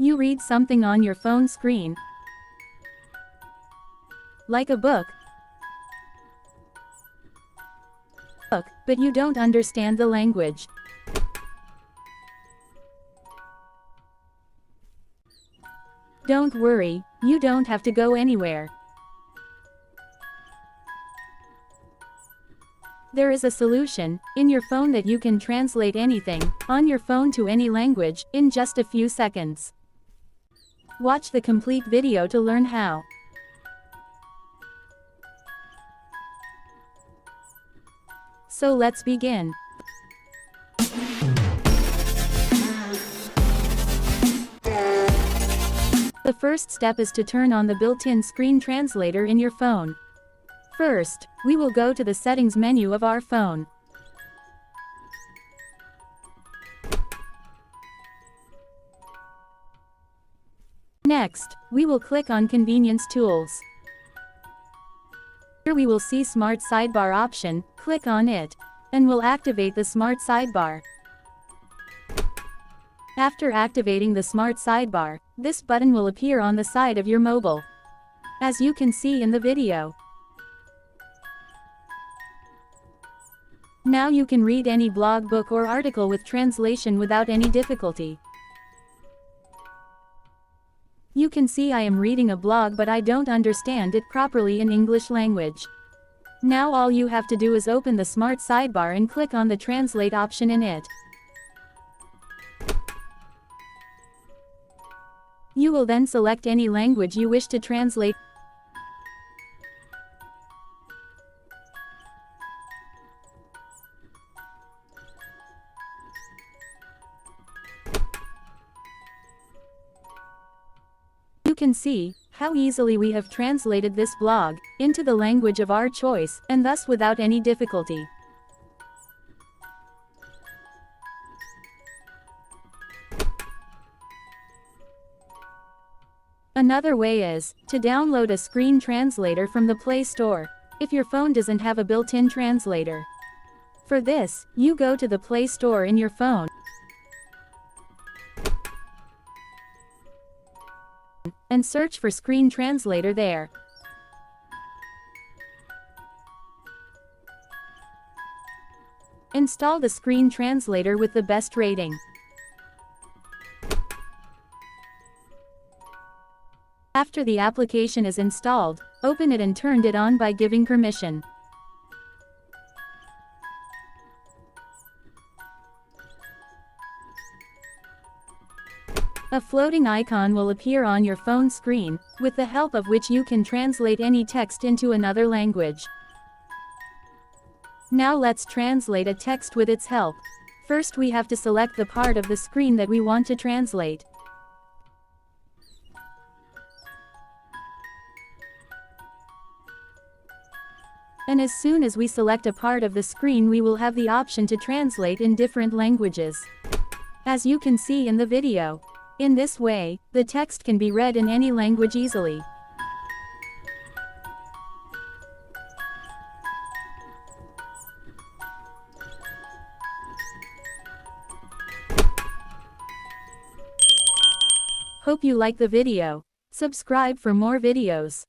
You read something on your phone screen, like a book, but you don't understand the language. Don't worry, you don't have to go anywhere. There is a solution in your phone that you can translate anything on your phone to any language in just a few seconds. Watch the complete video to learn how. So let's begin. The first step is to turn on the built-in screen translator in your phone. First, we will go to the settings menu of our phone. Next, we will click on Convenience Tools. Here we will see Smart Sidebar option, click on it, and we'll activate the Smart Sidebar. After activating the Smart Sidebar, this button will appear on the side of your mobile, as you can see in the video. Now you can read any blog, book or article with translation without any difficulty. You can see I am reading a blog but I don't understand it properly in English language. Now all you have to do is open the Smart Sidebar and click on the Translate option in it. You will then select any language you wish to translate. You can see how easily we have translated this blog into the language of our choice, and thus without any difficulty. Another way is to download a screen translator from the Play Store, if your phone doesn't have a built-in translator. For this, you go to the Play Store in your phone and search for Screen Translator there. Install the screen translator with the best rating. After the application is installed, open it and turn it on by giving permission. A floating icon will appear on your phone screen, with the help of which you can translate any text into another language. Now let's translate a text with its help. First we have to select the part of the screen that we want to translate. And as soon as we select a part of the screen we will have the option to translate in different languages, as you can see in the video. In this way, the text can be read in any language easily. Hope you like the video. Subscribe for more videos.